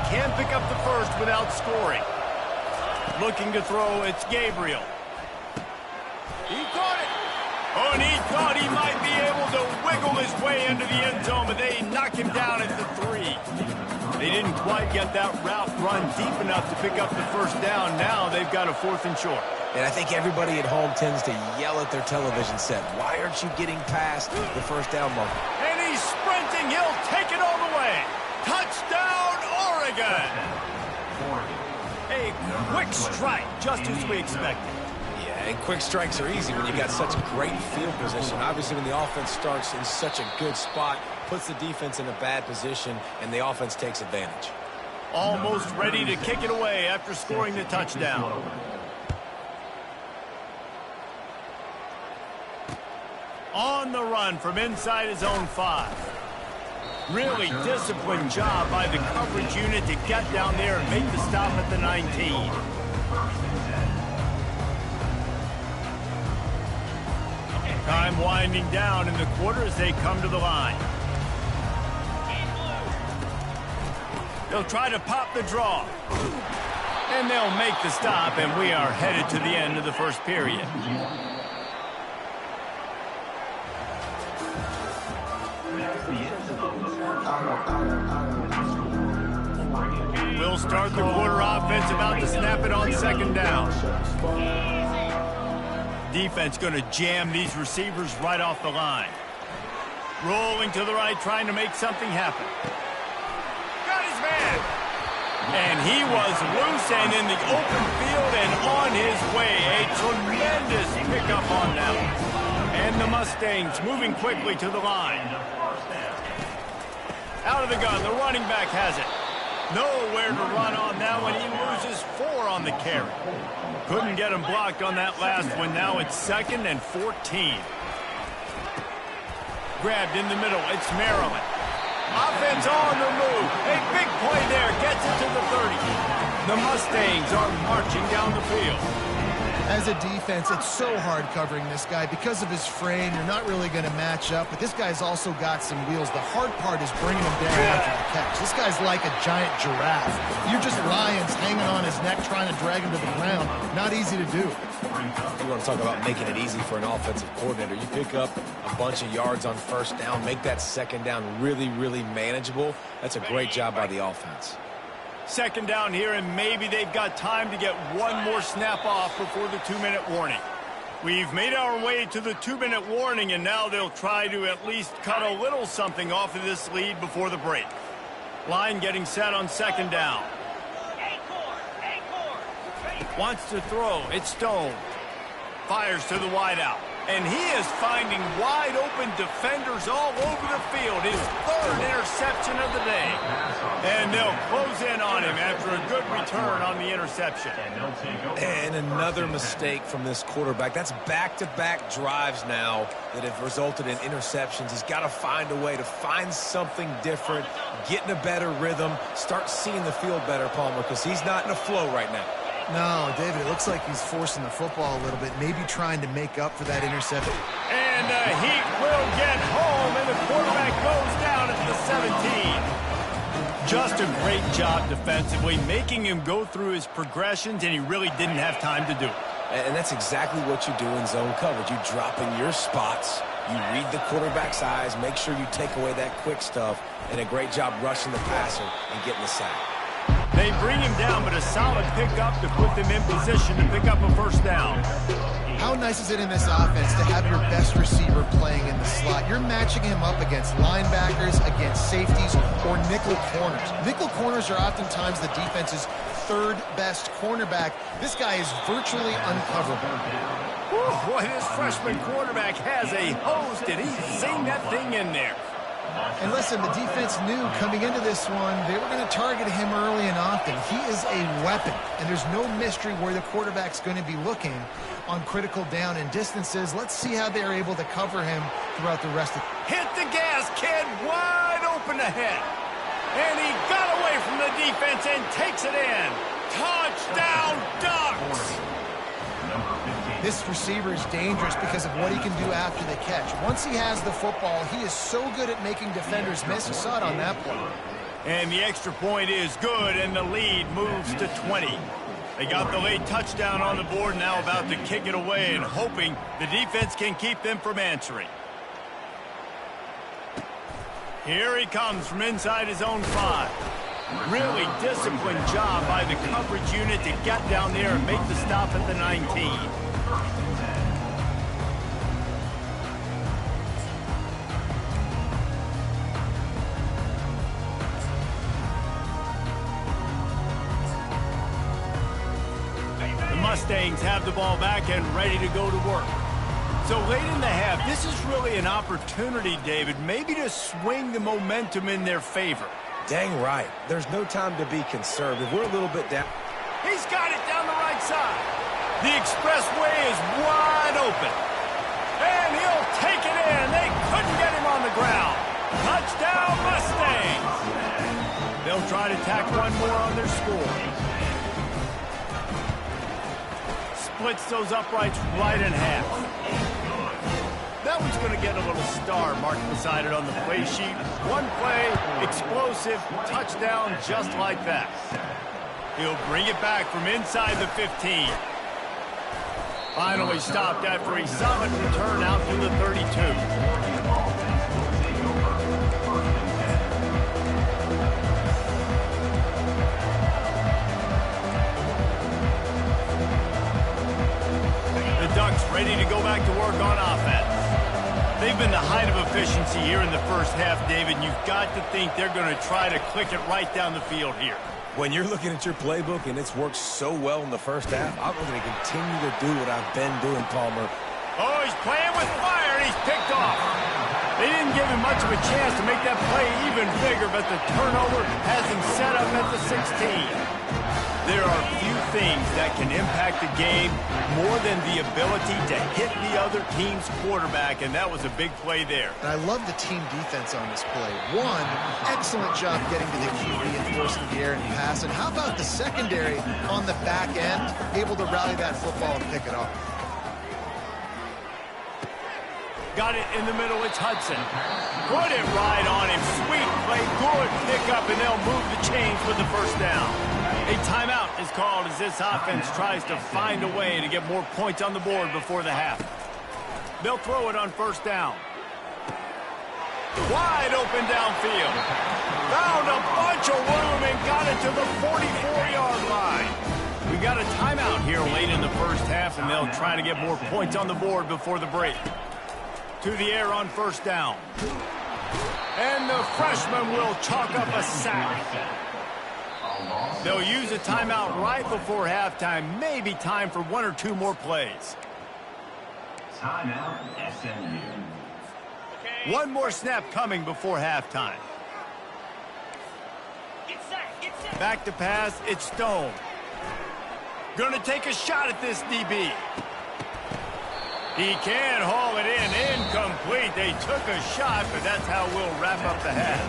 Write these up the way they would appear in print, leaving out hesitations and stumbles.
can pick up the first without scoring. Looking to throw, it's Gabriel. He caught it. Oh, and he thought he might be able to wiggle his way into the end zone, but they knock him down at the 3. They didn't quite get that route run deep enough to pick up the first down. Now they've got a 4th and short. And I think everybody at home tends to yell at their television set. Why aren't you getting past the first down marker? And he's sprinting. He'll take it all the way. Touchdown, Oregon. A quick strike, just as we expected. Yeah, and quick strikes are easy when you got such great field position. Obviously, when the offense starts in such a good spot, puts the defense in a bad position, and the offense takes advantage. Almost ready to kick it away after scoring the touchdown. On the run from inside his own 5. Really disciplined job by the coverage unit to get down there and make the stop at the 19. Time winding down in the quarter as they come to the line. They'll try to pop the draw. And they'll make the stop, and we are headed to the end of the first period. We'll start the quarter offense, about to snap it on 2nd down. Defense going to jam these receivers right off the line. Rolling to the right, trying to make something happen. Got his man. And he was loose and in the open field and on his way. A tremendous pickup on that one. And the Mustangs moving quickly to the line. Out of the gun, the running back has it. Nowhere to run on that one. He loses 4 on the carry. Couldn't get him blocked on that last one. Now it's 2nd and 14. Grabbed in the middle. It's Maryland. Offense on the move. A big play there. Gets it to the 30. The Mustangs are marching down the field. As a defense, it's so hard covering this guy. Because of his frame, you're not really going to match up, but this guy's also got some wheels. The hard part is bringing him down after the catch. This guy's like a giant giraffe. You're just lions hanging on his neck trying to drag him to the ground. Not easy to do. You want to talk about making it easy for an offensive coordinator. You pick up a bunch of yards on 1st down, make that 2nd down really, really manageable. That's a great job by the offense. 2nd down here, and maybe they've got time to get one more snap off before the 2-minute warning. We've made our way to the 2-minute warning, and now they'll try to at least cut a little something off of this lead before the break. Line getting set on 2nd down. Wants to throw. It's Stone. Fires to the wideout. And he is finding wide-open defenders all over the field. His 3rd interception of the day. And they'll close in on him after a good return on the interception. And another mistake from this quarterback. That's back-to-back drives now that have resulted in interceptions. He's got to find a way to find something different, get in a better rhythm, start seeing the field better, Palmer, because he's not in a flow right now. No, David, it looks like he's forcing the football a little bit, maybe trying to make up for that interception. And he will get home, and the quarterback goes down at the 17. Just a great job defensively, making him go through his progressions, and he really didn't have time to do it. And that's exactly what you do in zone coverage. You drop in your spots, you read the quarterback's eyes, make sure you take away that quick stuff, and a great job rushing the passer and getting the sack. They bring him down, but a solid pickup to put them in position to pick up a 1st down. How nice is it in this offense to have your best receiver playing in the slot? You're matching him up against linebackers, against safeties, or nickel corners. Nickel corners are oftentimes the defense's 3rd best cornerback. This guy is virtually uncoverable. Whew, boy, this freshman quarterback has a host, and he's seen that thing in there. And listen, the defense knew coming into this one, they were going to target him early and often. He is a weapon, and there's no mystery where the quarterback's going to be looking on critical down and distances. Let's see how they're able to cover him throughout the rest of it. Hit the gas, kid, wide open ahead. And he got away from the defense and takes it in. Touchdown, Ducks! This receiver is dangerous because of what he can do after the catch. Once he has the football, he is so good at making defenders miss. You saw it on that play. And the extra point is good, and the lead moves to 20. They got the late touchdown on the board, now about to kick it away and hoping the defense can keep them from answering. Here he comes from inside his own 5. Really disciplined job by the coverage unit to get down there and make the stop at the 19. Mustangs have the ball back and ready to go to work. So late in the half, this is really an opportunity, David, maybe to swing the momentum in their favor. Dang right. There's no time to be conservative. We're a little bit down. He's got it down the right side. The expressway is wide open. And he'll take it in. They couldn't get him on the ground. Touchdown, Mustangs. They'll try to tack one more on their score. Splits those uprights right in half. That one's going to get a little star marked beside it on the play sheet. One play, explosive, touchdown just like that. He'll bring it back from inside the 15. Finally stopped after a solid return out to the 32. Ducks ready to go back to work on offense. They've been the height of efficiency here in the first half, David, and you've got to think they're going to try to click it right down the field here. When you're looking at your playbook and it's worked so well in the first half, I'm going to continue to do what I've been doing, Palmer. Oh, he's playing with fire, and he's picked off. They didn't give him much of a chance to make that play even bigger, but the turnover has him set up at the 16. There are few things that can impact the game more than the ability to hit the other team's quarterback, and that was a big play there. And I love the team defense on this play. One, excellent job getting to the QB and forcing the air and pass. And how about the secondary on the back end, able to rally that football and pick it off? Got it in the middle, it's Hudson. Put it right on him, sweet play, good pickup, and they'll move the chains with the first down. A timeout is called as this offense tries to find a way to get more points on the board before the half. They'll throw it on first down. Wide open downfield. Found a bunch of room and got it to the 44-yard line. We got a timeout here late in the first half, and they'll try to get more points on the board before the break. To the air on first down. And the freshman will chalk up a sack. They'll use a timeout right before halftime. Maybe time for one or two more plays. Timeout, SMU. One more snap coming before halftime. Back to pass, it's Stone. Gonna take a shot at this DB. He can haul it in, incomplete. They took a shot, but that's how we'll wrap up the half.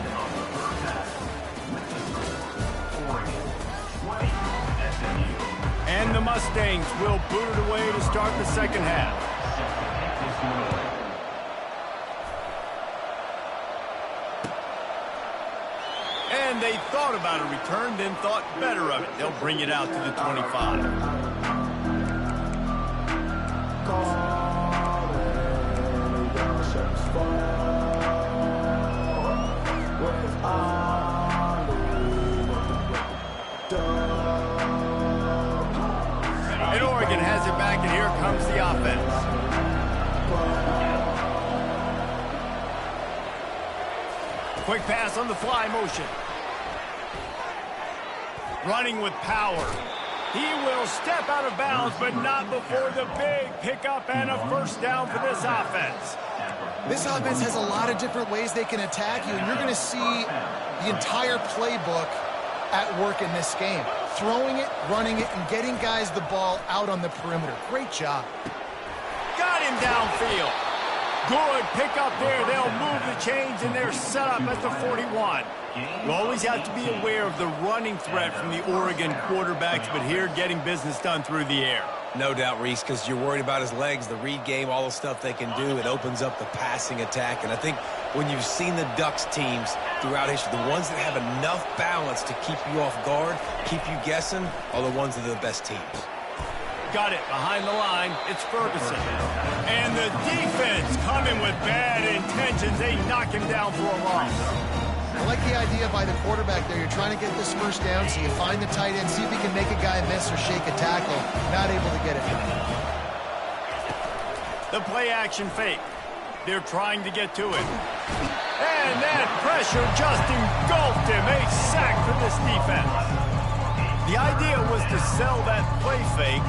And the Mustangs will boot it away to start the second half. And they thought about a return, then thought better of it. They'll bring it out to the 25. And Oregon has it back, and here comes the offense. Quick pass on the fly motion. Running with power. He will step out of bounds, but not before the big pickup and a first down for this offense. This offense has a lot of different ways they can attack you, and you're going to see the entire playbook at work in this game. Throwing it, running it, and getting guys the ball out on the perimeter. Great job. Got him downfield. Good pickup there. They'll move the chains, and they're set up at the 41. You always have to be aware of the running threat from the Oregon quarterbacks, but here getting business done through the air. No doubt, Reese, because you're worried about his legs, the read game, all the stuff they can do. It opens up the passing attack, and I think when you've seen the Ducks teams throughout history, the ones that have enough balance to keep you off guard, keep you guessing, are the ones that are the best teams. Got it behind the line. It's Ferguson. And the defense coming with bad intentions. They knock him down for a loss. I like the idea by the quarterback there. You're trying to get this first down, so you find the tight end, see if he can make a guy miss or shake a tackle. Not able to get it done. The play action fake. They're trying to get to it. And that pressure just engulfed him. A sack for this defense. The idea was to sell that play fake.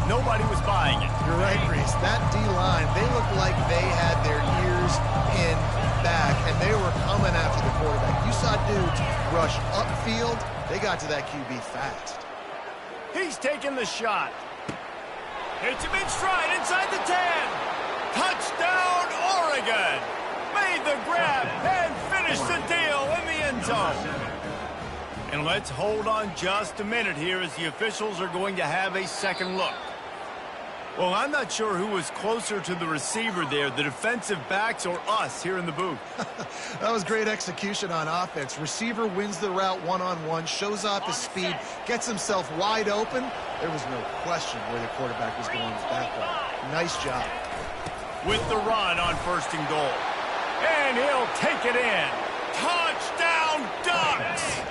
Nobody was buying it. You're right, Reese. That D-line, they looked like they had their ears pinned back, and they were coming after the quarterback. You saw dudes rush upfield. They got to that QB fast. He's taking the shot. It's a big stride inside the 10. Touchdown, Oregon. Made the grab and finished the deal in the end zone. And let's hold on just a minute here as the officials are going to have a second look. Well, I'm not sure who was closer to the receiver there, the defensive backs or us here in the booth. That was great execution on offense. Receiver wins the route one-on-one, shows off his speed, gets himself wide open. There was no question where the quarterback was going with that ball. Nice job. With the run on 1st and goal. And he'll take it in. Touchdown, Ducks!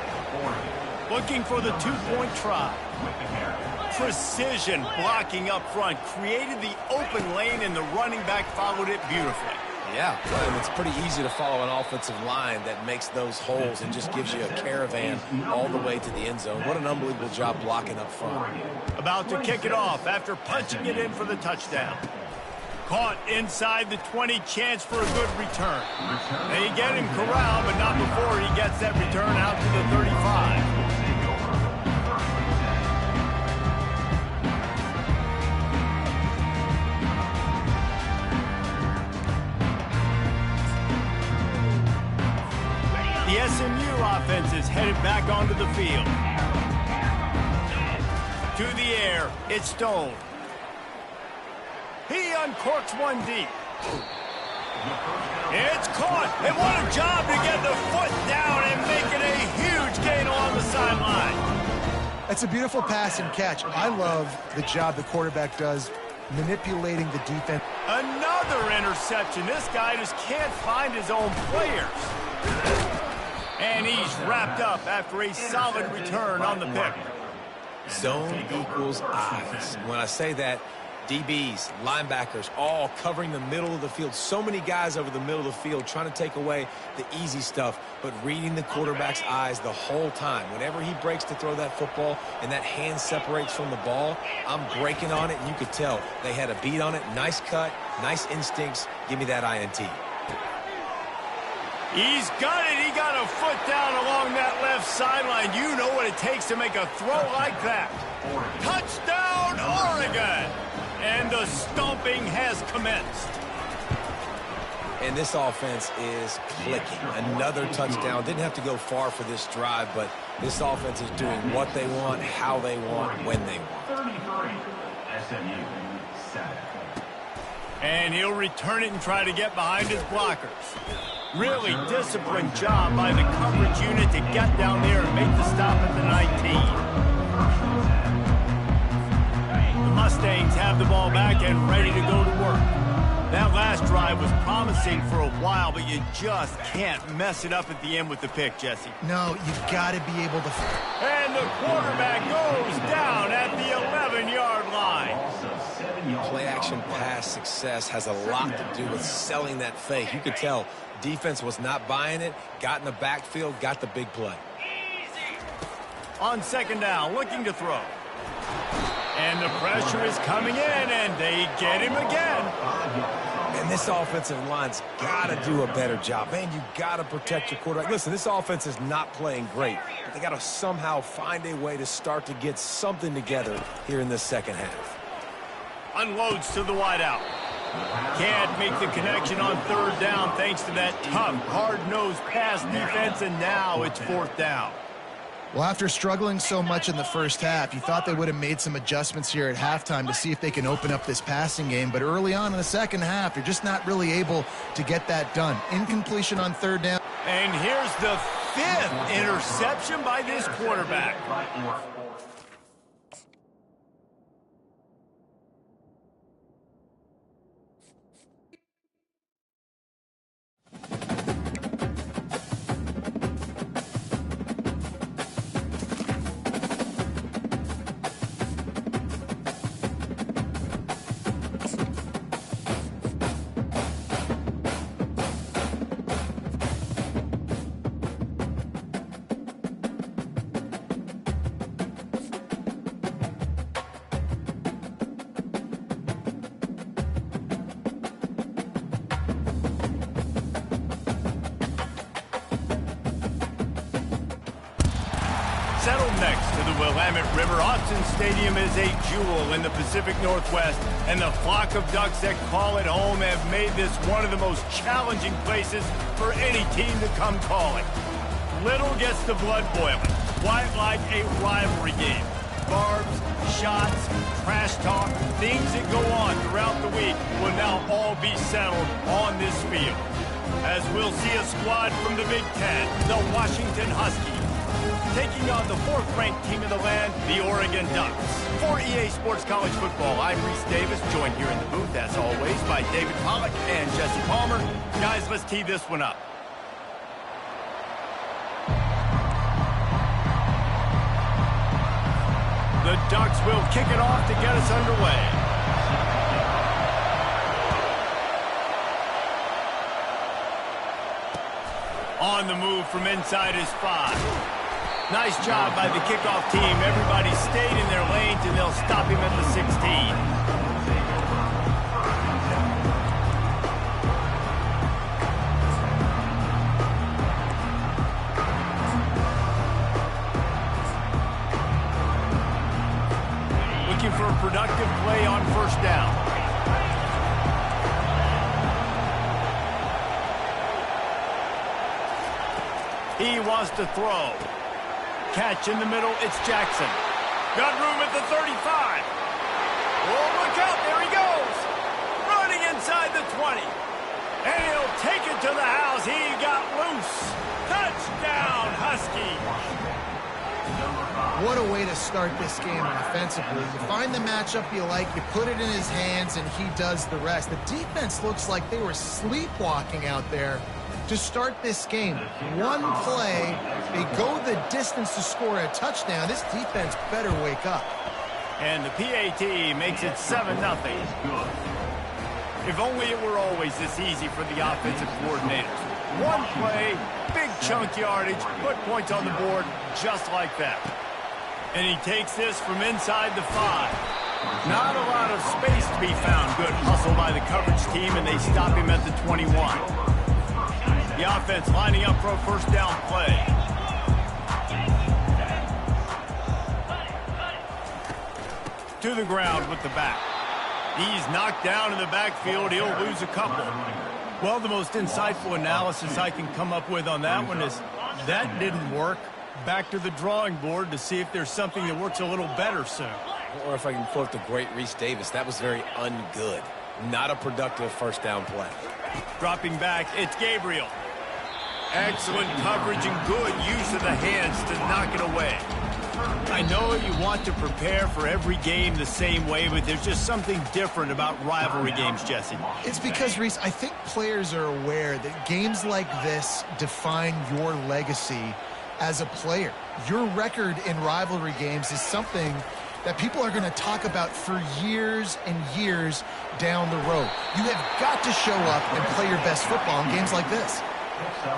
Looking for the 2-point try. Precision blocking up front created the open lane, and the running back followed it beautifully. Yeah, and it's pretty easy to follow an offensive line that makes those holes and just gives you a caravan all the way to the end zone. What an unbelievable job blocking up front. About to kick it off after punching it in for the touchdown. Caught inside the 20, chance for a good return. They get him corralled, but not before he gets that return out to the 35. The SMU offense is headed back onto the field. To the air, it's Stone. He uncorks one deep. It's caught, and what a job to get the foot down and make it a huge gain along the sideline. That's a beautiful pass and catch. I love the job the quarterback does manipulating the defense. Another interception. This guy just can't find his own players. And he's wrapped up after a solid return on the pick. Zone equals eyes. When I say that, DBs, linebackers, all covering the middle of the field. So many guys over the middle of the field trying to take away the easy stuff, but reading the quarterback's eyes the whole time. Whenever he breaks to throw that football and that hand separates from the ball, I'm breaking on it, and you could tell they had a beat on it. Nice cut, nice instincts. Give me that INT. He's got it. He got a foot down along that left sideline. You know what it takes to make a throw like that. Touchdown, Oregon! And the stomping has commenced. And this offense is clicking. Another touchdown. Didn't have to go far for this drive, but this offense is doing what they want, how they want, when they want. 33, SMU, 7. And he'll return it and try to get behind his blockers. Really disciplined job by the coverage unit to get down there and make the stop at the 19. The Mustangs have the ball back and ready to go to work. That last drive was promising for a while, but you just can't mess it up at the end with the pick, Jesse. No, you got to be able to. And the quarterback goes down at the 11-yard line. Play action pass success has a lot to do with selling that fake. You could tell defense was not buying it, got in the backfield, got the big play. On 2nd down, looking to throw. And the pressure is coming in, and they get him again. And this offensive line's got to do a better job. Man, you got to protect your quarterback. Listen, this offense is not playing great, but they got to somehow find a way to start to get something together here in this second half. Unloads to the wideout. Can't make the connection on 3rd down thanks to that tough, hard-nosed pass defense, and now it's 4th down. Well, after struggling so much in the first half, you thought they would have made some adjustments here at halftime to see if they can open up this passing game. But early on in the second half, you're just not really able to get that done. Incompletion on third down. And here's the 5th interception by this quarterback. Settled next to the Willamette River, Autzen Stadium is a jewel in the Pacific Northwest, and the flock of Ducks that call it home have made this one of the most challenging places for any team to come calling. Little gets the blood boiling, quite like a rivalry game. Barbs, shots, trash talk, things that go on throughout the week will now all be settled on this field. As we'll see a squad from the Big Ten, the Washington Huskies, taking on the 4th-ranked team in the land, the Oregon Ducks. For EA Sports College Football, I'm Reese Davis, joined here in the booth, as always, by David Pollack and Jesse Palmer. Guys, let's tee this one up. The Ducks will kick it off to get us underway. On the move from inside his 5. Nice job by the kickoff team. Everybody stayed in their lanes, and they'll stop him at the 16. Looking for a productive play on first down. He wants to throw. Catch in the middle, it's Jackson. Got room at the 35. Oh, look out, there he goes. Running inside the 20. And he'll take it to the house. He got loose. Touchdown, Husky. What a way to start this game offensively. You find the matchup you like, you put it in his hands, and he does the rest. The defense looks like they were sleepwalking out there to start this game. One play, they go the distance to score a touchdown. This defense better wake up. And the PAT makes it 7-0. If only it were always this easy for the offensive coordinators. One play, big chunk yardage, put points on the board just like that. And he takes this from inside the 5. Not a lot of space to be found. Good hustle by the coverage team, and they stop him at the 21. The offense lining up for a first down play. To the ground with the back. He's knocked down in the backfield. He'll lose a couple. Well, the most insightful analysis I can come up with on that one is that didn't work. Back to the drawing board to see if there's something that works a little better soon. Or if I can quote the great Reese Davis, that was very ungood. Not a productive first down play. Dropping back, it's Gabriel. Excellent coverage and good use of the hands to knock it away. I know you want to prepare for every game the same way, but there's just something different about rivalry games, Jesse. It's because, Reese, I think players are aware that games like this define your legacy as a player. Your record in rivalry games is something that people are going to talk about for years and years down the road. You have got to show up and play your best football in games like this.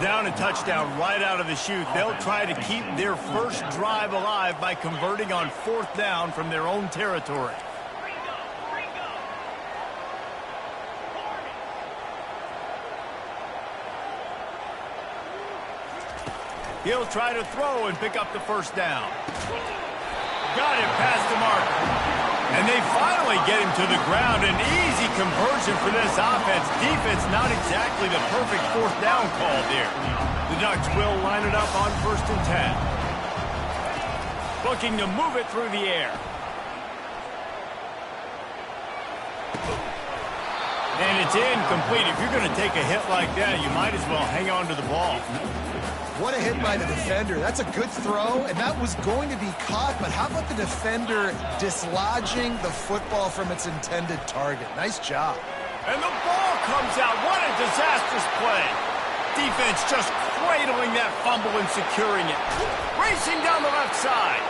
Down a touchdown right out of the chute. They'll try to keep their first drive alive by converting on fourth down from their own territory. He'll try to throw and pick up the first down. Got him past the mark. And they finally get him to the ground. An easy conversion for this offense. Defense not exactly the perfect fourth down call there. The Ducks will line it up on 1st and 10. Looking to move it through the air. And it's incomplete. If you're going to take a hit like that, you might as well hang on to the ball. What a hit by the defender. That's a good throw, and that was going to be caught, but how about the defender dislodging the football from its intended target? Nice job. And the ball comes out. What a disastrous play. Defense just cradling that fumble and securing it. Racing down the left side.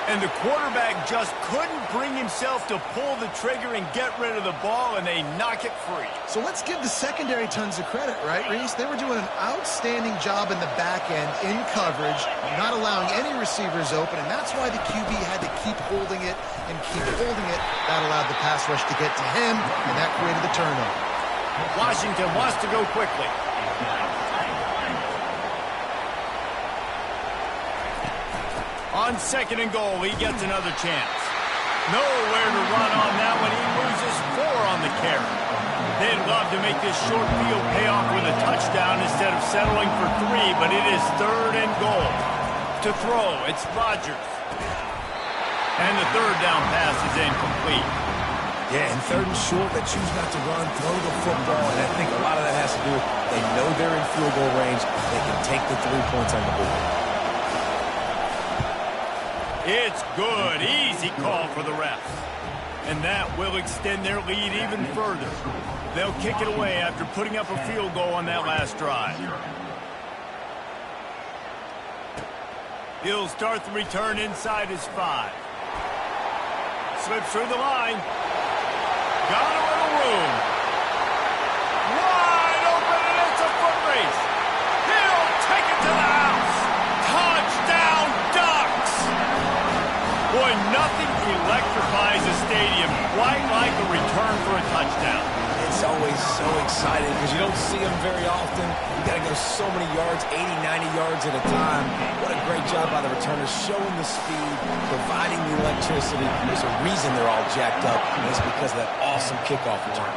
And the quarterback just couldn't bring himself to pull the trigger and get rid of the ball, and they knock it free. So let's give the secondary tons of credit, right, Reese? They were doing an outstanding job in the back end, in coverage, not allowing any receivers open, and that's why the QB had to keep holding it and keep holding it. That allowed the pass rush to get to him, and that created the turnover. Washington wants to go quickly. On 2nd and goal, he gets another chance. Nowhere to run on that one. He loses 4 on the carry. They'd love to make this short field pay off with a touchdown instead of settling for 3, but it is 3rd and goal. To throw, it's Rodgers. And the 3rd down pass is incomplete. Yeah, and 3rd and short, they choose not to run, throw the football, and I think a lot of that has to do with they know they're in field goal range. They can take the 3 points on the board. It's good. Easy call for the refs. And that will extend their lead even further. They'll kick it away after putting up a field goal on that last drive. He'll start the return inside his 5. Slips through the line. Got a little room. Wide open, and it's a foot race. He'll take it to the house. Touchdown, Ducks! Boy, nothing electrifies a stadium quite like a return for a touchdown. It's always so exciting because you don't see them very often. You got to go so many yards, 80, 90 yards at a time. What a great job by the returners, showing the speed, providing the electricity. There's a reason they're all jacked up, and it's because of that awesome kickoff return.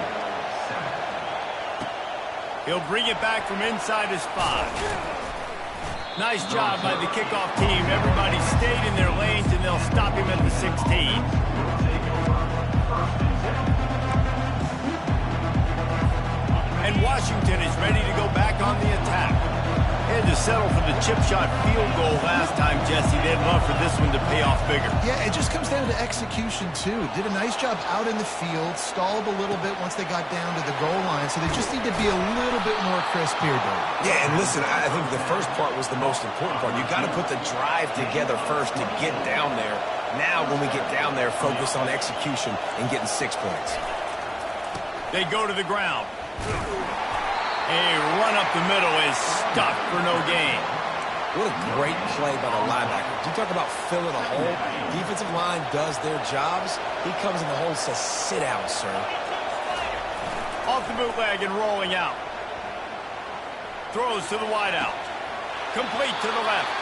He'll bring it back from inside his 5. Nice job by the kickoff team. Everybody stayed in their lanes, and they'll stop him at the 16. And Washington is ready to go back on the attack. Had to settle for the chip shot field goal last time, Jesse. They'd love for this one to pay off bigger. Yeah, it just comes down to execution, too. Did a nice job out in the field, stalled a little bit once they got down to the goal line, so they just need to be a little bit more crisp here, Dave. Yeah, and listen, I think the first part was the most important part. You got to put the drive together first to get down there. Now, when we get down there, focus on execution and getting 6 points. They go to the ground. A run up the middle is stuffed for no gain. What a great play by the linebacker. You talk about filling a hole. Defensive line does their jobs. He comes in the hole and says, sit down, sir. Off the bootleg and rolling out. Throws to the wideout. Complete to the left.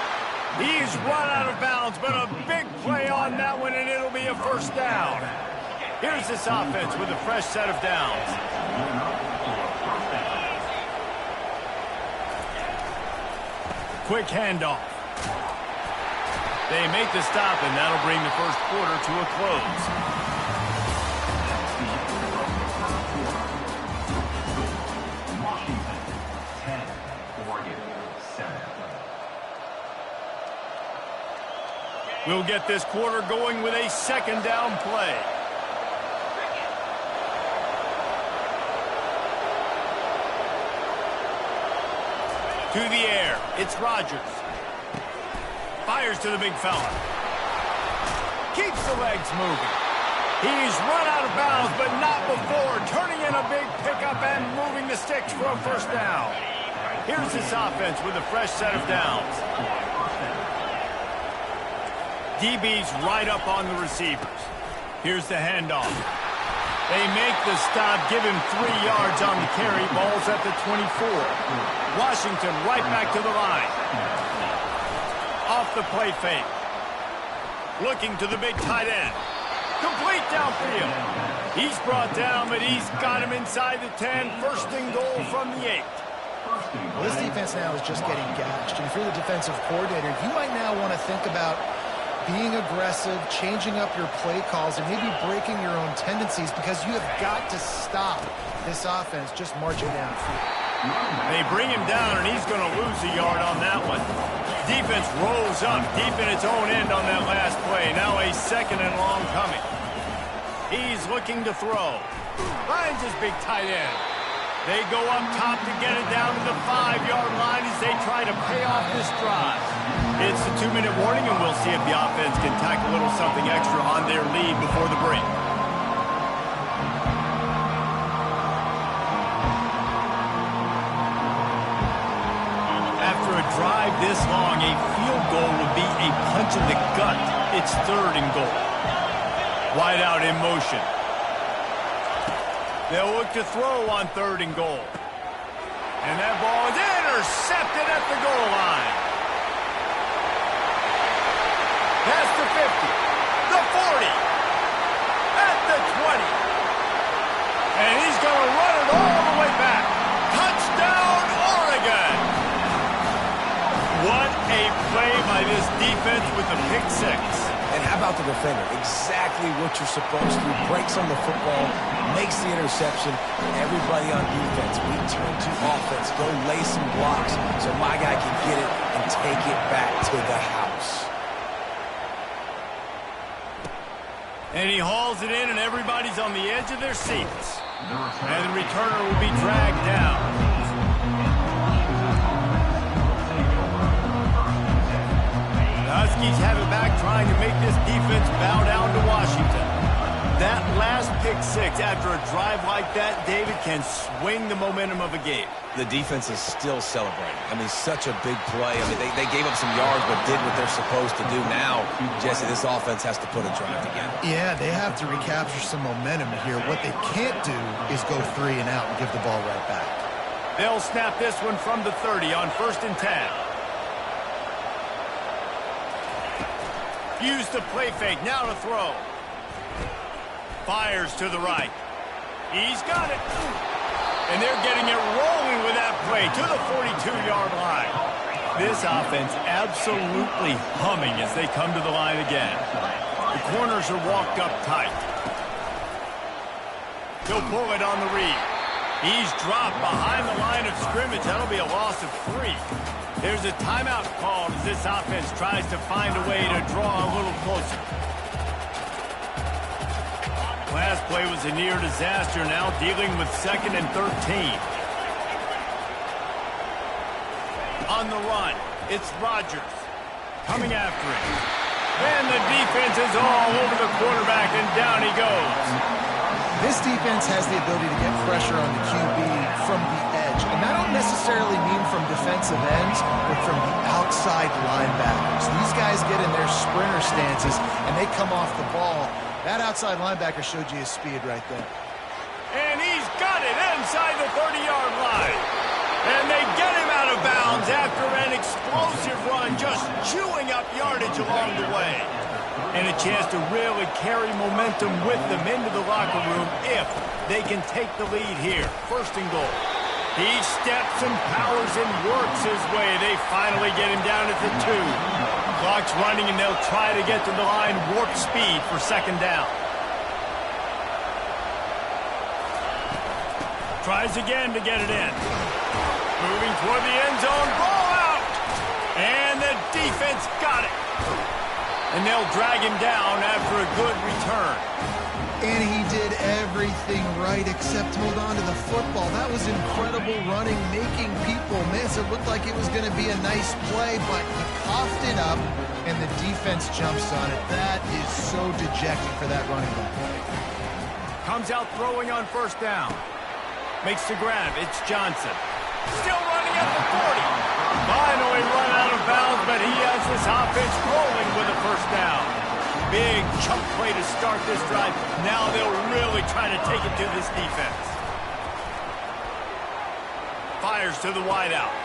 He's run out of bounds, but a big play on that one, and it'll be a 1st down. Here's this offense with a fresh set of downs. Quick handoff. They make the stop, and that'll bring the 1st quarter to a close. Washington, 10, Oregon, 7. We'll get this quarter going with a 2nd down play. To the air, it's Rodgers. Fires to the big fella. Keeps the legs moving. He's run out of bounds, but not before. Turning in a big pickup and moving the sticks for a 1st down. Here's this offense with a fresh set of downs. DB's right up on the receivers. Here's the handoff. They make the stop, give him 3 yards on the carry. Ball's at the 24. Washington right back to the line. Off the play fake. Looking to the big tight end. Complete downfield. He's brought down, but he's got him inside the 10. 1st and goal from the 8. Well, this defense now is just getting gashed. And if you're the defensive coordinator, you might now want to think about being aggressive, changing up your play calls, and maybe breaking your own tendencies, because you have got to stop this offense just marching downfield. They bring him down, and he's going to lose a yard on that one. Defense rolls up deep in its own end on that last play. Now a 2nd and long coming. He's looking to throw. Finds his big tight end. They go up top to get it down to the 5-yard line as they try to pay off this drive. It's a 2-minute warning, and we'll see if the offense can tack a little something extra on their lead before the break. After a drive this long, a field goal would be a punch in the gut. It's 3rd and goal. Wide out in motion. They'll look to throw on 3rd and goal. And that ball is intercepted at the goal line. Past the 50, the 40, at the 20. And he's going to run it all the way back. Touchdown, Oregon! What a play by this defense with the pick 6. And how about the defender? Exactly what you're supposed to. Breaks on the football, makes the interception. Everybody on defense, we turn to offense. Go lay some blocks so my guy can get it and take it back to the house. And he hauls it in, and everybody's on the edge of their seats. And the returner will be dragged down. The Huskies have it back, trying to make this defense bow down to Washington. That last pick 6 after a drive like that, David, can swing the momentum of a game. The defense is still celebrating. I mean, such a big play. I mean, they gave up some yards but did what they're supposed to do. Now, Jesse, this offense has to put a drive together. Yeah, they have to recapture some momentum here. What they can't do is go 3 and out and give the ball right back. They'll snap this one from the 30 on 1st and 10. Use the play fake, now to throw. Fires to the right. He's got it. And they're getting it rolling with that play to the 42-yard line. This offense absolutely humming as they come to the line again. The corners are walked up tight. He'll pull it on the read. He's dropped behind the line of scrimmage. That'll be a loss of 3. There's a timeout called as this offense tries to find a way to draw a little closer. Last play was a near disaster, now dealing with 2nd and 13. On the run, it's Rodgers coming after him. And the defense is all over the quarterback, and down he goes. This defense has the ability to get pressure on the QB from the edge. And I don't necessarily mean from defensive ends, but from the outside linebackers. These guys get in their sprinter stances, and they come off the ball. That outside linebacker showed you his speed right there. And he's got it inside the 30-yard line. And they get him out of bounds after an explosive run, just chewing up yardage along the way. And a chance to really carry momentum with them into the locker room if they can take the lead here. 1st and goal. He steps and powers and works his way. They finally get him down at the 2. Clock's running, and they'll try to get to the line warp speed for 2nd down. Tries again to get it in. Moving toward the end zone. Ball out! And the defense got it. And they'll drag him down after a good return. And he did everything right except hold on to the football. That was incredible running, making people miss. It looked like it was going to be a nice play, but he coughed it up, and the defense jumps on it. That is so dejecting for that running back. Comes out throwing on 1st down. Makes the grab. It's Johnson. Still running at the 40. Finally run out of bounds, but he has this offense rolling with a 1st down. Big chunk play to start this drive. Now they'll really try to take it to this defense. Fires to the wideout.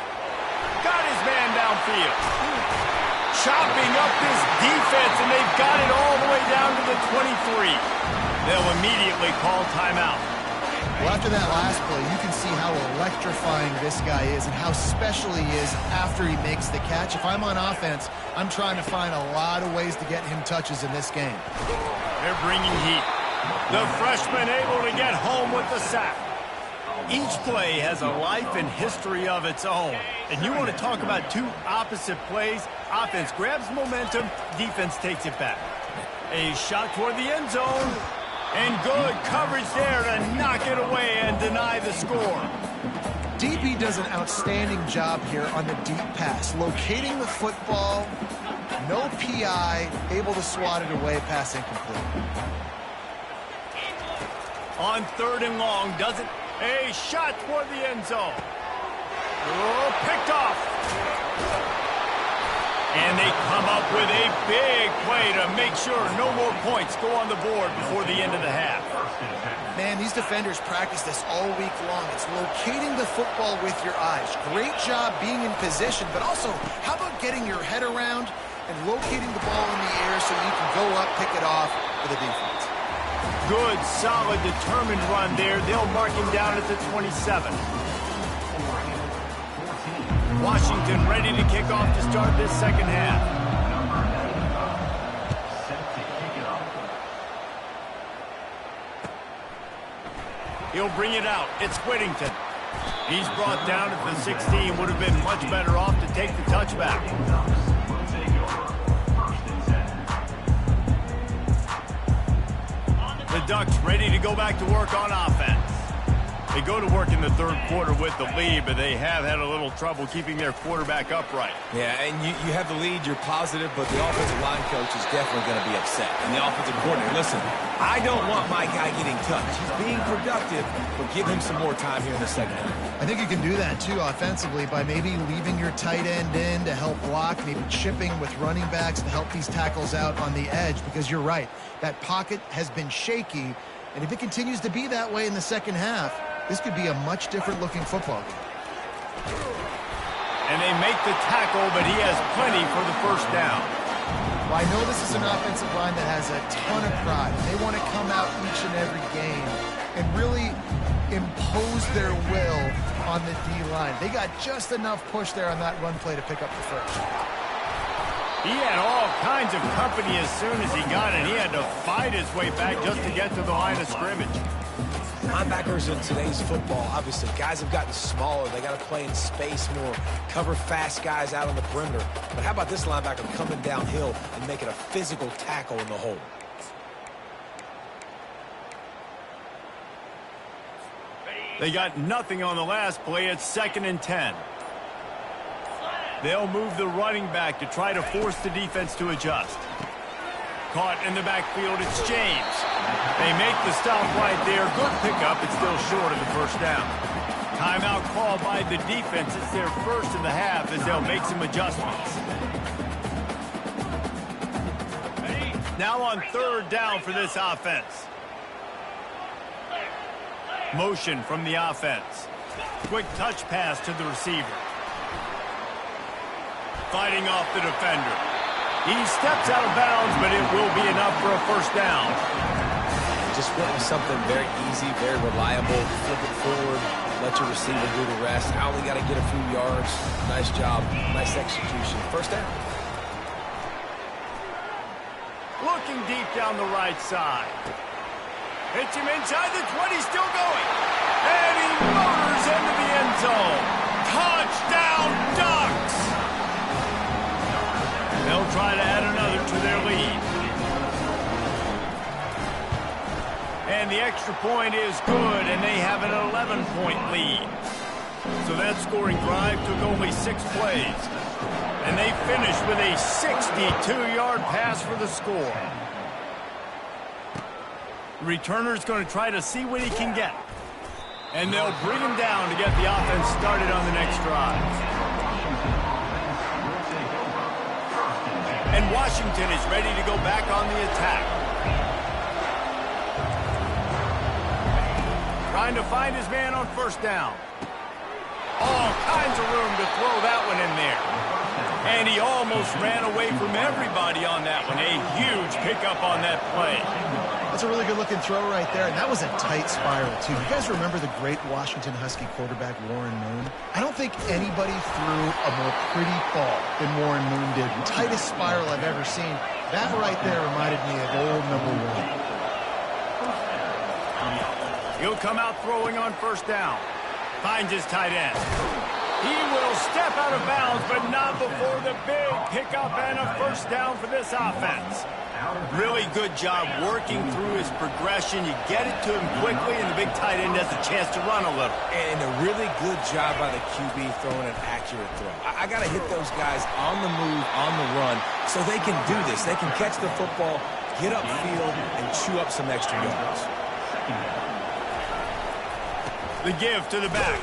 Got his man downfield. Chopping up this defense, and they've got it all the way down to the 23. They'll immediately call timeout. Well, after that last play, you can see how electrifying this guy is and how special he is after he makes the catch. If I'm on offense, I'm trying to find a lot of ways to get him touches in this game. They're bringing heat. The freshman able to get home with the sack. Each play has a life and history of its own. And you want to talk about two opposite plays. Offense grabs momentum, defense takes it back. A shot toward the end zone. And good coverage there to knock it away and deny the score. DB does an outstanding job here on the deep pass. Locating the football, no PI, able to swat it away, pass incomplete. On 3rd and long, doesn't. A shot toward the end zone. Oh, picked off. And they come up with a big play to make sure no more points go on the board before the end of the half. Man, these defenders practice this all week long. It's locating the football with your eyes. Great job being in position, but also, how about getting your head around and locating the ball in the air so you can go up, pick it off for the defense. Good, solid, determined run there. They'll mark him down at the 27. Washington ready to kick off to start this second half. He'll bring it out. It's Whittington. He's brought down at the 16. Would have been much better off to take the touchback. The Ducks ready to go back to work on offense. They go to work in the 3rd quarter with the lead, but they have had a little trouble keeping their quarterback upright. Yeah, and you have the lead, you're positive, but the offensive line coach is definitely going to be upset. And the offensive coordinator, listen, I don't want my guy getting touched. He's being productive, but give him some more time here in the second half. I think you can do that, too, offensively, by maybe leaving your tight end in to help block, maybe chipping with running backs to help these tackles out on the edge, because you're right. That pocket has been shaky, and if it continues to be that way in the second half, this could be a much different-looking football game. And they make the tackle, but he has plenty for the first down. Well, I know this is an offensive line that has a ton of pride. They want to come out each and every game and really impose their will on the D-line. They got just enough push there on that run play to pick up the first. He had all kinds of company as soon as he got it. He had to fight his way back just to get to the line of scrimmage. Linebackers in today's football, obviously, guys have gotten smaller. They got to play in space more, cover fast guys out on the perimeter. But how about this linebacker coming downhill and making a physical tackle in the hole? They got nothing on the last play. It's 2nd and 10. They'll move the running back to try to force the defense to adjust. Caught in the backfield, it's James. They make the stop right there. Good pickup. It's still short of the first down. Timeout called by the defense. It's their first in the half as they'll make some adjustments. Now on 3rd down for this offense. Motion from the offense. Quick touch pass to the receiver. Fighting off the defender. He steps out of bounds, but it will be enough for a first down. Just went with something very easy, very reliable. Flip it forward, let your receiver do the rest. I only got to get a few yards. Nice job, nice execution. First down. Looking deep down the right side. Hits him inside the 20, still going. And he motors into the end zone. Touchdown, Ducks! They'll try to add another to their lead. And the extra point is good, and they have an 11-point lead. So that scoring drive took only 6 plays. And they finished with a 62-yard pass for the score. The returner's going to try to see what he can get. And they'll bring him down to get the offense started on the next drive. And Washington is ready to go back on the attack. Trying to find his man on first down. All kinds of room to throw that one in there. And he almost ran away from everybody on that one. A huge pickup on that play. That's a really good-looking throw right there, and that was a tight spiral, too. You guys remember the great Washington Husky quarterback Warren Moon? I don't think anybody threw a more pretty ball than Warren Moon did. The tightest spiral I've ever seen. That right there reminded me of old number 1. He'll come out throwing on first down. Finds his tight end. He will step out of bounds, but not before the big pickup and a first down for this offense. Really good job working through his progression. You get it to him quickly, and the big tight end has a chance to run a little. And a really good job by the QB throwing an accurate throw. I got to hit those guys on the move, on the run, so they can do this. They can catch the football, get upfield, and chew up some extra yards. The give to the back.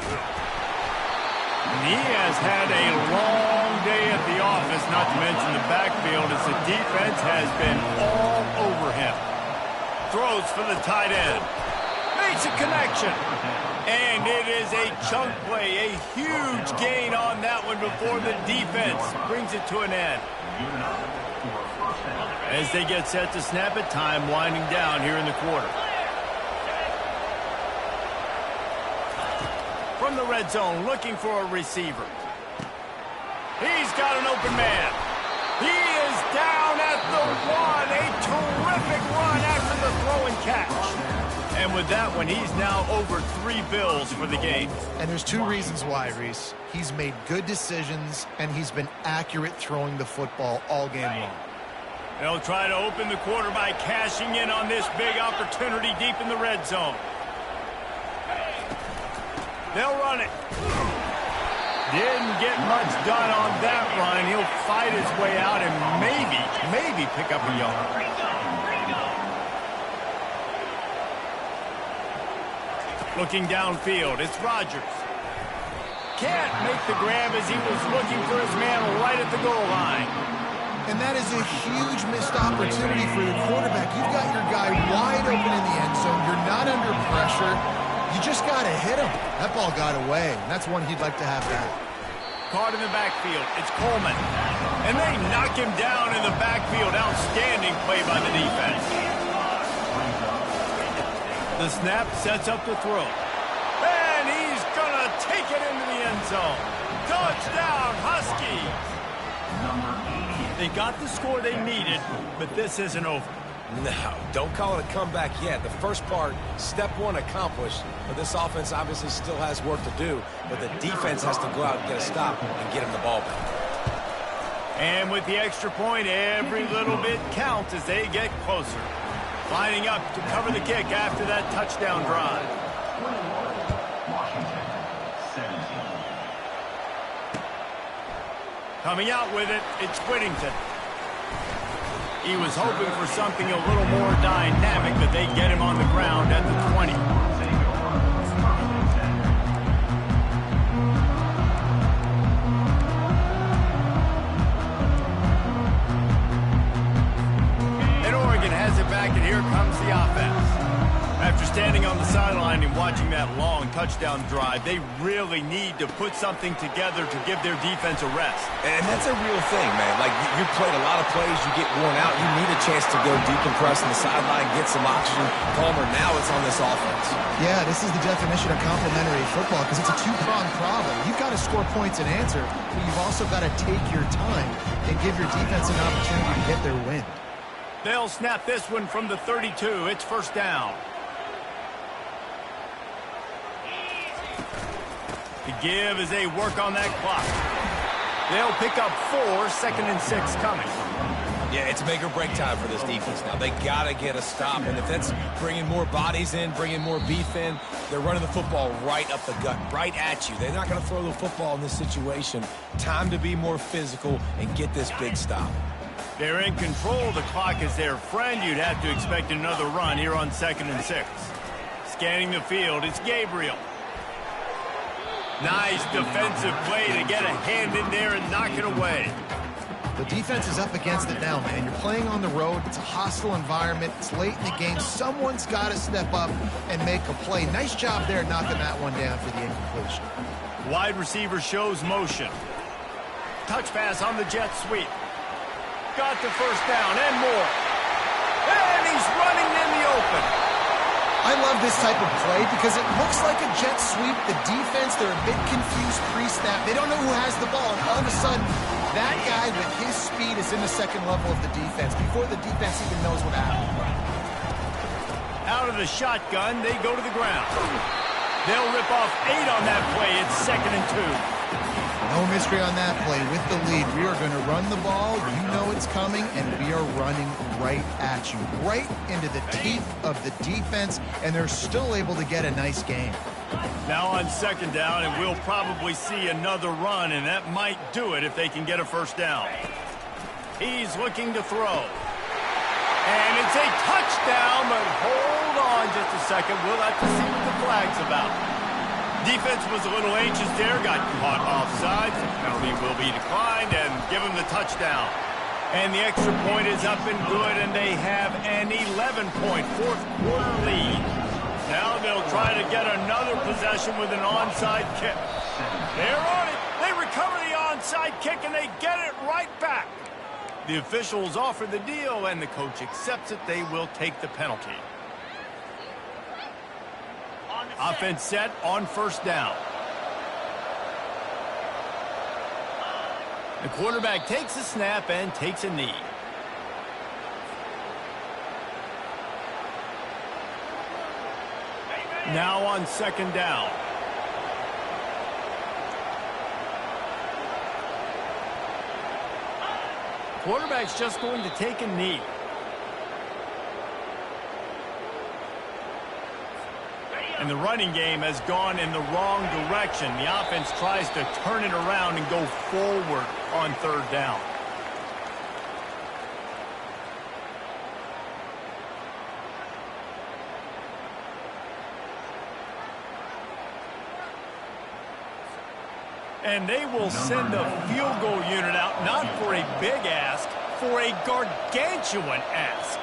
And he has had a long day at the office, not to mention the backfield, as the defense has been all over him. Throws for the tight end. Makes a connection. And it is a chunk play, a huge gain on that one before the defense brings it to an end. As they get set to snap it, time winding down here in the quarter. From the red zone, looking for a receiver. He's got an open man. He is down at the 1. A terrific run after the throw and catch. And with that one, he's now over 3 bills for the game. And there's 2 reasons why, Reese. He's made good decisions, and he's been accurate throwing the football all game long. They'll try to open the quarter by cashing in on this big opportunity deep in the red zone. They'll run it. Didn't get much done on that run. He'll fight his way out and maybe pick up a yard. Looking downfield, it's Rodgers. Can't make the grab as he was looking for his man right at the goal line. And that is a huge missed opportunity for the quarterback. You've got your guy wide open in the end zone. You're not under pressure. You just got to hit him. That ball got away, and that's one he'd like to have back. Caught in the backfield. It's Coleman. And they knock him down in the backfield. Outstanding play by the defense. The snap sets up the throw. And he's going to take it into the end zone. Touchdown, Huskies. They got the score they needed, but this isn't over. No, don't call it a comeback yet. The first part, step 1 accomplished, but this offense obviously still has work to do, but the defense has to go out and get a stop and get him the ball back. And with the extra point, every little bit counts as they get closer. Lining up to cover the kick after that touchdown drive. Washington, 17. Coming out with it, it's Whittington. He was hoping for something a little more dynamic, but they get him on the ground at the 20. And Oregon has it back, and here comes the offense. After standing on the sideline and watching that long touchdown drive, they really need to put something together to give their defense a rest. And that's a real thing, man. Like, you played a lot of plays, you get worn out, you need a chance to go decompress on the sideline, get some oxygen. Palmer, now it's on this offense. Yeah, this is the definition of complementary football because it's a 2-pronged problem. You've got to score points and answer, but you've also got to take your time and give your defense an opportunity to get their win. They'll snap this one from the 32. It's first down. The give as they work on that clock. They'll pick up 4, 2nd and 6 coming. Yeah, it's make or break time for this defense now. They got to get a stop, and if that's bringing more bodies in, bringing more beef in, they're running the football right up the gut, right at you. They're not going to throw the football in this situation. Time to be more physical and get this big stop. They're in control. The clock is their friend. You'd have to expect another run here on 2nd and 6. Scanning the field, it's Gabriel. Nice defensive play to get a hand in there and knock it away. The defense is up against it now, man. You're playing on the road. It's a hostile environment. It's late in the game. Someone's got to step up and make a play. Nice job there knocking that one down for the incompletion. Wide receiver shows motion. Touch pass on the jet sweep. Got the first down and more. And he's running in the open. I love this type of play because it looks like a jet sweep. The defense, they're a bit confused pre-snap. They don't know who has the ball, and all of a sudden, that guy with his speed is in the second level of the defense before the defense even knows what happened. Out of the shotgun, they go to the ground. They'll rip off 8 on that play. It's 2nd and 2. No mystery on that play. With the lead, we are going to run the ball. You know it's coming, and we are running right at you, right into the teeth of the defense, and they're still able to get a nice game. Now on 2nd down, and we'll probably see another run, and that might do it if they can get a 1st down. He's looking to throw. And it's a touchdown, but hold on just a second. We'll have to see what the flag's about. Defense was a little anxious there, got caught offside. The penalty will be declined and give them the touchdown. And the extra point is up and good, and they have an 11-point fourth-quarter lead. Now they'll try to get another possession with an onside kick. They're on it. They recover the onside kick, and they get it right back. The officials offer the deal, and the coach accepts it. They will take the penalty. Offense set on 1st down. The quarterback takes a snap and takes a knee. Now on 2nd down. Quarterback's just going to take a knee. And the running game has gone in the wrong direction. The offense tries to turn it around and go forward on 3rd down. And they will send a field goal unit out, not for a big ask, for a gargantuan ask.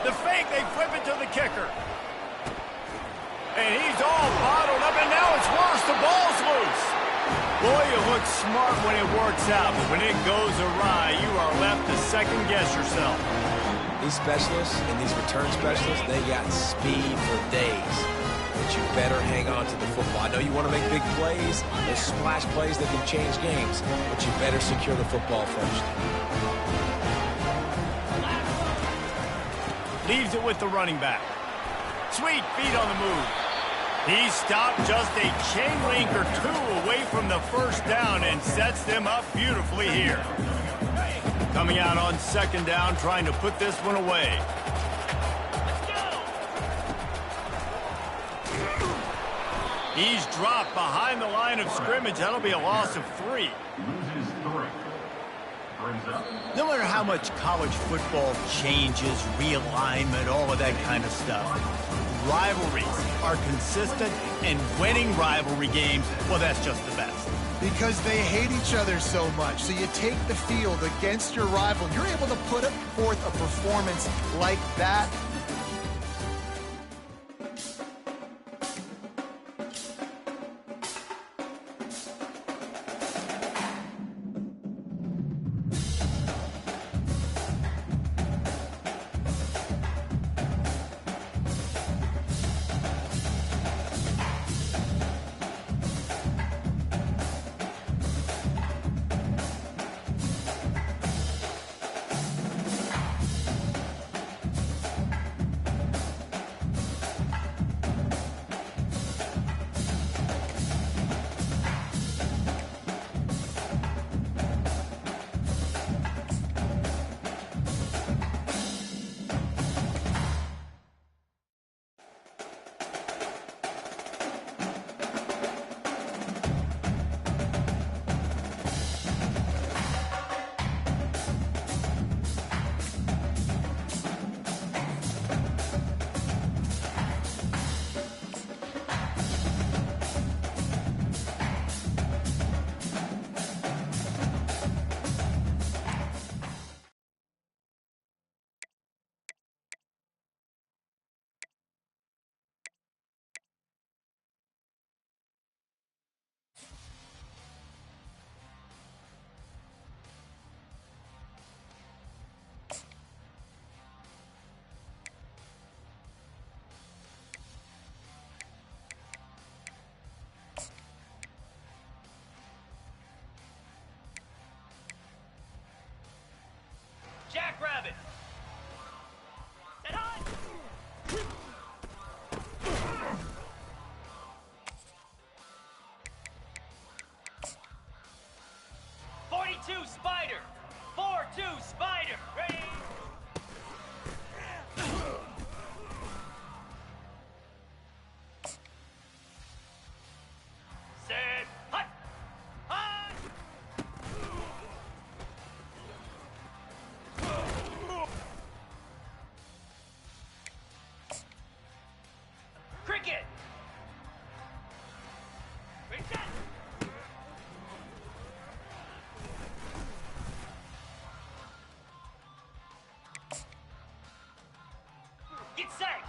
The fake, they flip it to the kicker. And he's all bottled up, and now it's worse. The ball's loose. Boy, you look smart when it works out, but when it goes awry, you are left to second-guess yourself. These specialists and these return specialists, they got speed for days. But you better hang on to the football. I know you want to make big plays, those splash plays that can change games, but you better secure the football first. Leaves it with the running back. Sweet feet on the move. He stopped just a chain link or 2 away from the 1st down and sets them up beautifully here. Coming out on 2nd down, trying to put this one away. He's dropped behind the line of scrimmage. That'll be a loss of 3. Loses 3. Brings up. No matter how much college football changes, realignment, all of that kind of stuff, rivalries are consistent, and winning rivalry games, well, that's just the best. Because they hate each other so much. So you take the field against your rival. You're able to put forth a performance like that.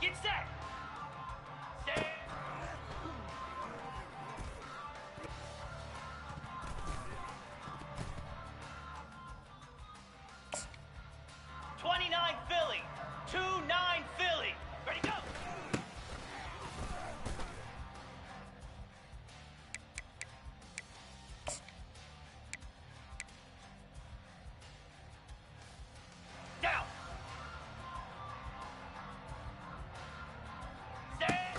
Get set. Set. 29 Philly. 2-9 Philly. Ready, go. Down. Set.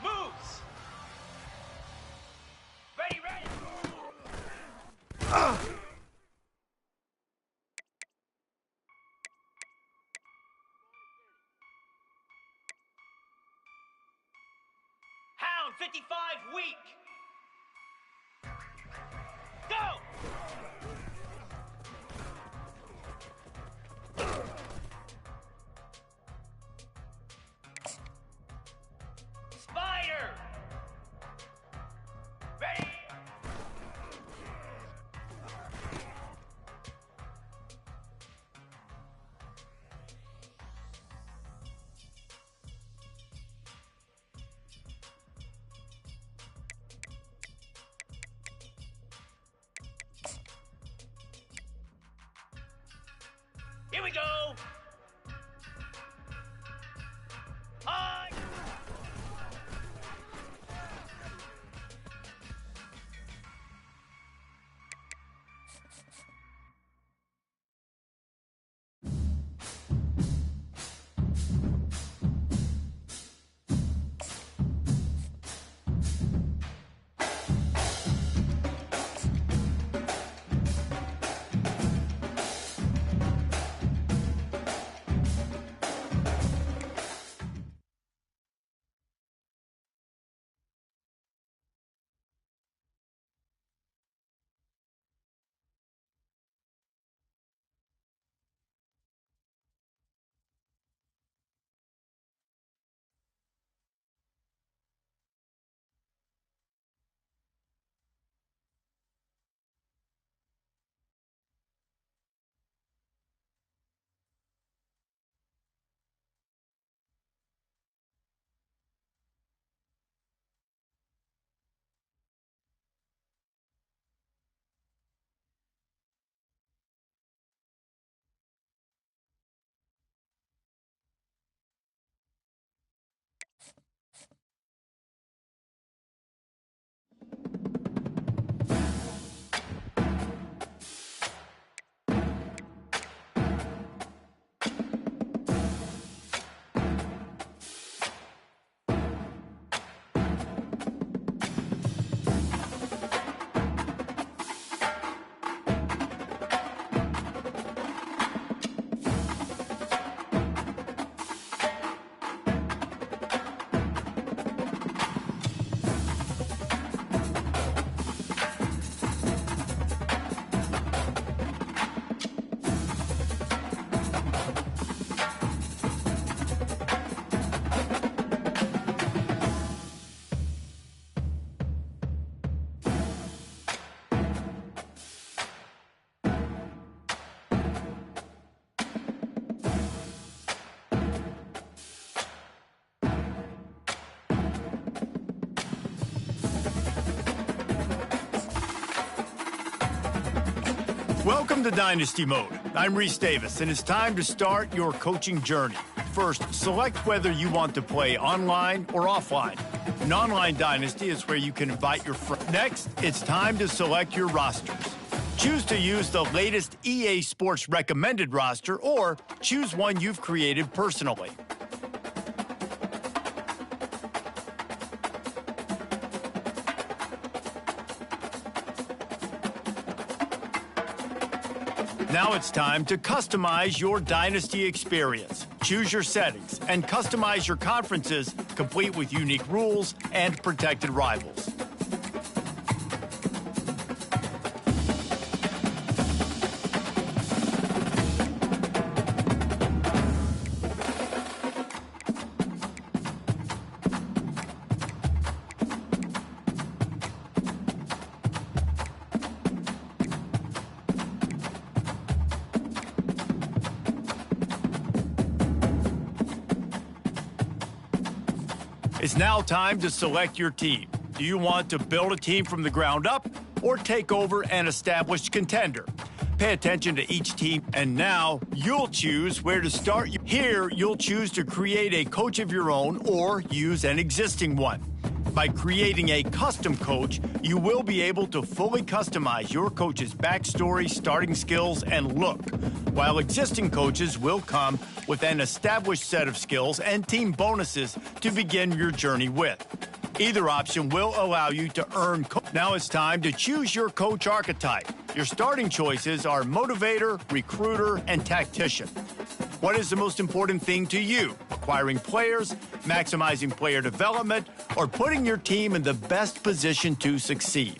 Moves. Ready, ready. Hound 55 weak. Go. Spider. Ready. Here we go. Hi. Welcome to Dynasty Mode. I'm Reese Davis, and it's time to start your coaching journey. First, select whether you want to play online or offline. An online Dynasty is where you can invite your friends. Next, it's time to select your rosters. Choose to use the latest EA Sports recommended roster, or choose one you've created personally. Now it's time to customize your Dynasty experience. Choose your settings and customize your conferences, complete with unique rules and protected rivals. It's now time to select your team. Do you want to build a team from the ground up or take over an established contender? Pay attention to each team, and now you'll choose where to start. Here, you'll choose to create a coach of your own or use an existing one. By creating a custom coach, you will be able to fully customize your coach's backstory, starting skills, and look, while existing coaches will come with an established set of skills and team bonuses to begin your journey with. Either option will allow you to earn. Now it's time to choose your coach archetype. Your starting choices are motivator, recruiter, and tactician. What is the most important thing to you? Acquiring players, maximizing player development, or putting your team in the best position to succeed?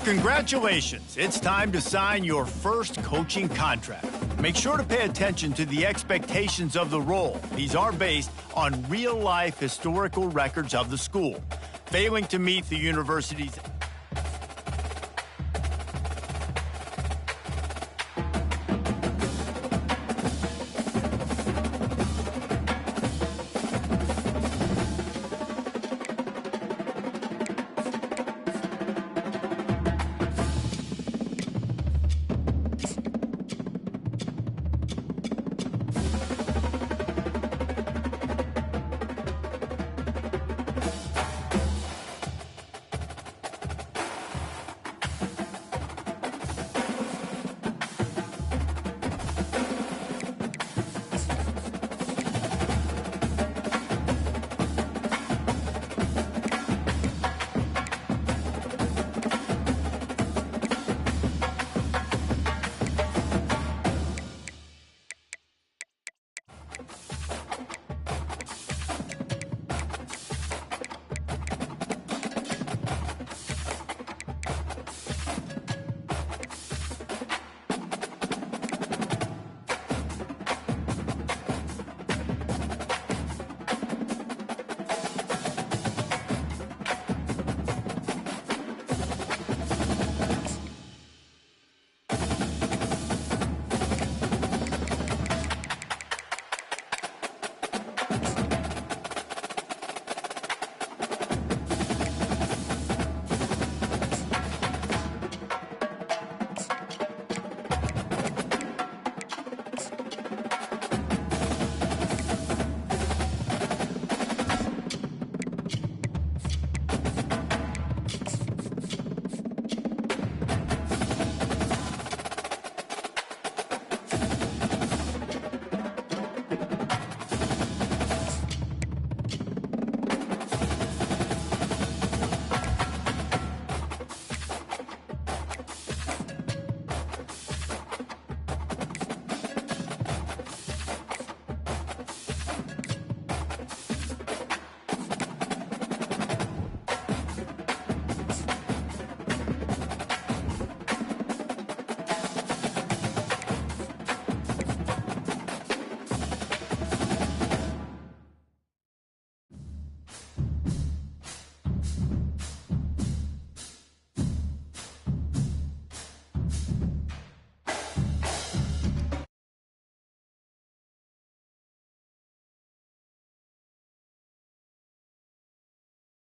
Congratulations, it's time to sign your first coaching contract. Make sure to pay attention to the expectations of the role. These are based on real-life historical records of the school. Failing to meet the university's